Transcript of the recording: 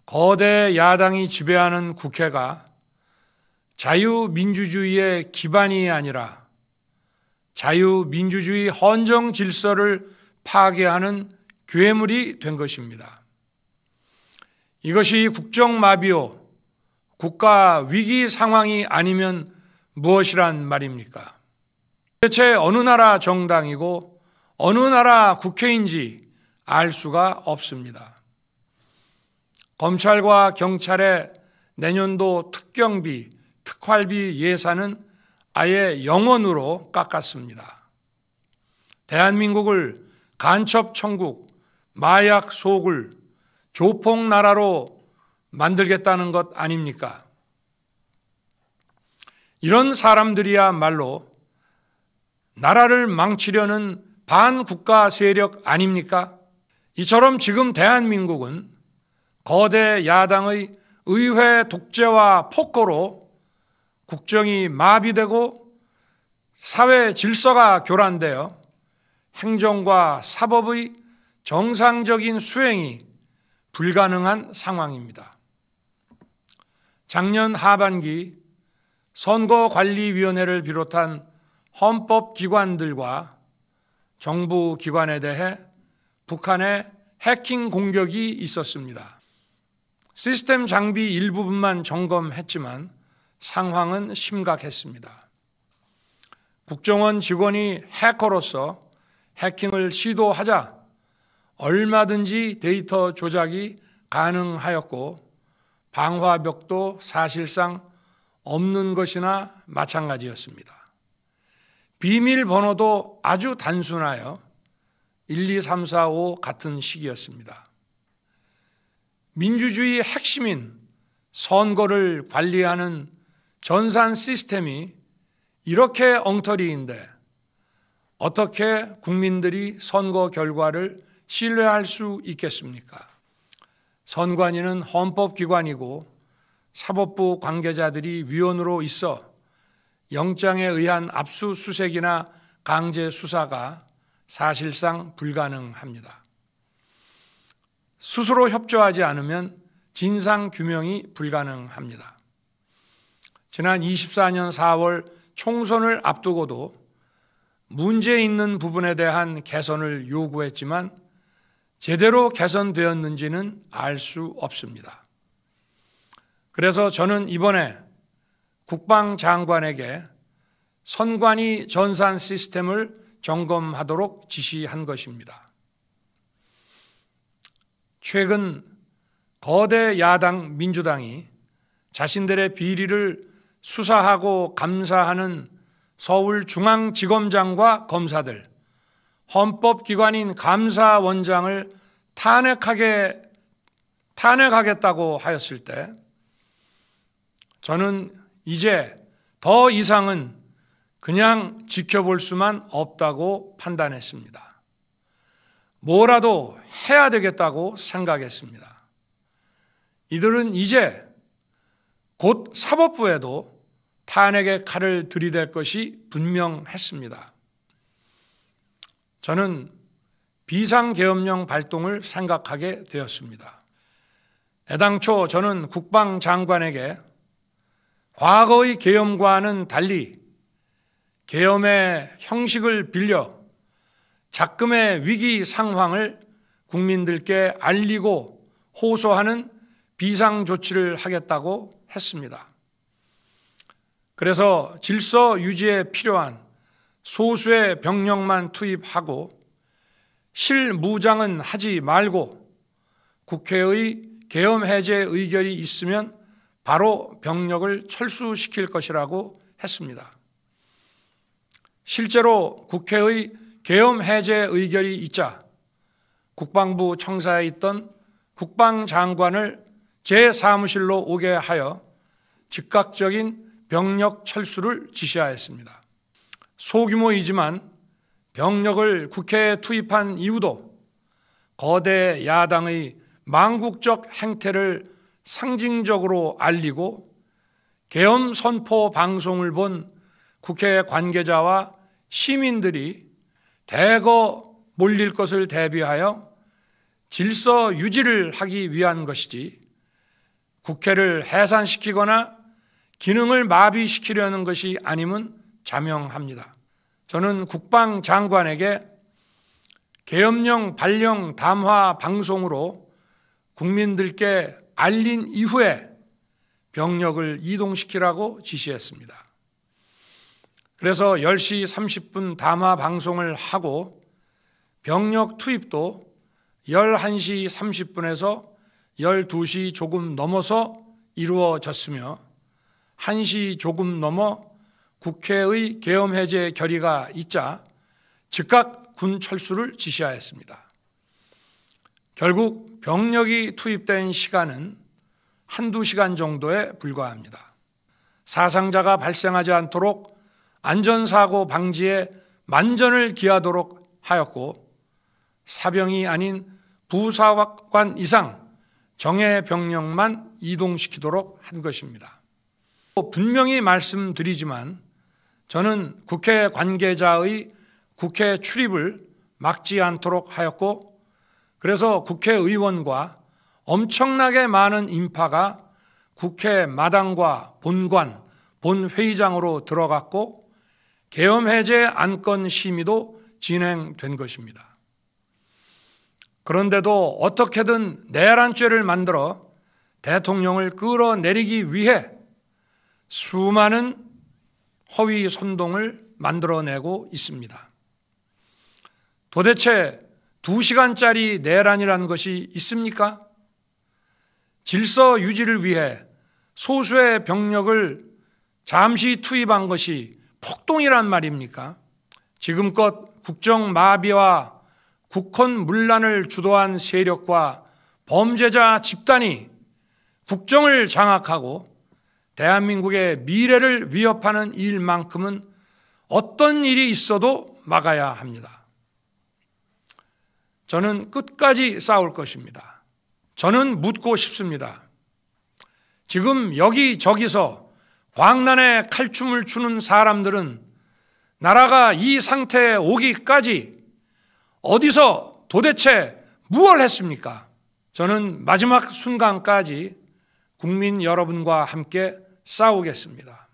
거대 야당이 지배하는 국회가 자유민주주의의 기반이 아니라 자유민주주의 헌정 질서를 파괴하는 괴물이 된 것입니다. 이것이 국정마비요, 국가 위기 상황이 아니면 무엇이란 말입니까? 대체 어느 나라 정당이고 어느 나라 국회인지 알 수가 없습니다. 검찰과 경찰의 내년도 특경비, 특활비 예산은 아예 0원으로 깎았습니다. 대한민국을 간첩 천국, 마약 소굴, 조폭 나라로 만들겠다는 것 아닙니까? 이런 사람들이야말로 나라를 망치려는 반국가 세력 아닙니까? 이처럼 지금 대한민국은 거대 야당의 의회 독재와 폭거로 국정이 마비되고 사회 질서가 교란되어 행정과 사법의 정상적인 수행이 불가능한 상황입니다. 작년 하반기 선거관리위원회를 비롯한 헌법기관들과 정부기관에 대해 북한의 해킹 공격이 있었습니다. 시스템 장비 일부분만 점검했지만 상황은 심각했습니다. 국정원 직원이 해커로서 해킹을 시도하자 얼마든지 데이터 조작이 가능하였고 방화벽도 사실상 없는 것이나 마찬가지였습니다. 비밀번호도 아주 단순하여 1, 2, 3, 4, 5 같은 식이었습니다. 민주주의의 핵심인 선거를 관리하는 전산 시스템이 이렇게 엉터리인데 어떻게 국민들이 선거 결과를 신뢰할 수 있겠습니까? 선관위는 헌법기관이고 사법부 관계자들이 위원으로 있어 영장에 의한 압수수색이나 강제 수사가 사실상 불가능합니다. 스스로 협조하지 않으면 진상규명이 불가능합니다. 지난 24년 4월 총선을 앞두고도 문제 있는 부분에 대한 개선을 요구했지만 제대로 개선되었는지는 알 수 없습니다. 그래서 저는 이번에 국방장관에게 선관위 전산 시스템을 점검하도록 지시한 것입니다. 최근 거대 야당 민주당이 자신들의 비리를 수사하고 감사하는 서울중앙지검장과 검사들, 헌법기관인 감사원장을 탄핵하겠다고 하였을 때 저는 이제 더 이상은 그냥 지켜볼 수만 없다고 판단했습니다. 뭐라도 해야 되겠다고 생각했습니다. 이들은 이제 곧 사법부에도 탄핵의 칼을 들이댈 것이 분명했습니다. 저는 비상계엄령 발동을 생각하게 되었습니다. 애당초 저는 국방장관에게 과거의 계엄과는 달리 계엄의 형식을 빌려 작금의 위기 상황을 국민들께 알리고 호소하는 비상조치를 하겠다고 했습니다. 그래서 질서 유지에 필요한 소수의 병력만 투입하고 실무장은 하지 말고 국회의 계엄 해제 의결이 있으면 바로 병력을 철수시킬 것이라고 했습니다. 실제로 국회의 계엄 해제 의결이 있자 국방부 청사에 있던 국방장관을 제 사무실로 오게 하여 즉각적인 병력 철수를 지시하였습니다. 소규모이지만 병력을 국회에 투입한 이유도 거대 야당의 망국적 행태를 상징적으로 알리고 계엄 선포 방송을 본 국회 관계자와 시민들이 대거 몰릴 것을 대비하여 질서 유지를 하기 위한 것이지 국회를 해산시키거나 기능을 마비시키려는 것이 아님은 자명합니다. 저는 국방장관에게 계엄령 발령 담화 방송으로 국민들께 알린 이후에 병력을 이동시키라고 지시했습니다. 그래서 10시 30분 담화 방송을 하고 병력 투입도 11시 30분에서 12시 조금 넘어서 이루어졌으며 1시 조금 넘어 국회의 계엄 해제 결의가 있자 즉각 군 철수를 지시하였습니다. 결국 병력이 투입된 시간은 한두 시간 정도에 불과합니다. 사상자가 발생하지 않도록 안전사고 방지에 만전을 기하도록 하였고 사병이 아닌 부사관 이상 정예 병력만 이동시키도록 한 것입니다. 분명히 말씀드리지만 저는 국회 관계자의 국회 출입을 막지 않도록 하였고 그래서 국회의원과 엄청나게 많은 인파가 국회 마당과 본관, 본회의장으로 들어갔고 계엄 해제 안건 심의도 진행된 것입니다. 그런데도 어떻게든 내란죄를 만들어 대통령을 끌어내리기 위해 수많은 허위 선동을 만들어내고 있습니다. 도대체 2시간짜리 내란이라는 것이 있습니까? 질서 유지를 위해 소수의 병력을 잠시 투입한 것이 폭동이란 말입니까? 지금껏 국정 마비와 국헌 문란을 주도한 세력과 범죄자 집단이 국정을 장악하고 대한민국의 미래를 위협하는 일만큼은 어떤 일이 있어도 막아야 합니다. 저는 끝까지 싸울 것입니다. 저는 묻고 싶습니다. 지금 여기저기서 광란에 칼춤을 추는 사람들은 나라가 이 상태에 오기까지 어디서 도대체 무엇을 했습니까? 저는 마지막 순간까지 국민 여러분과 함께 싸우겠습니다.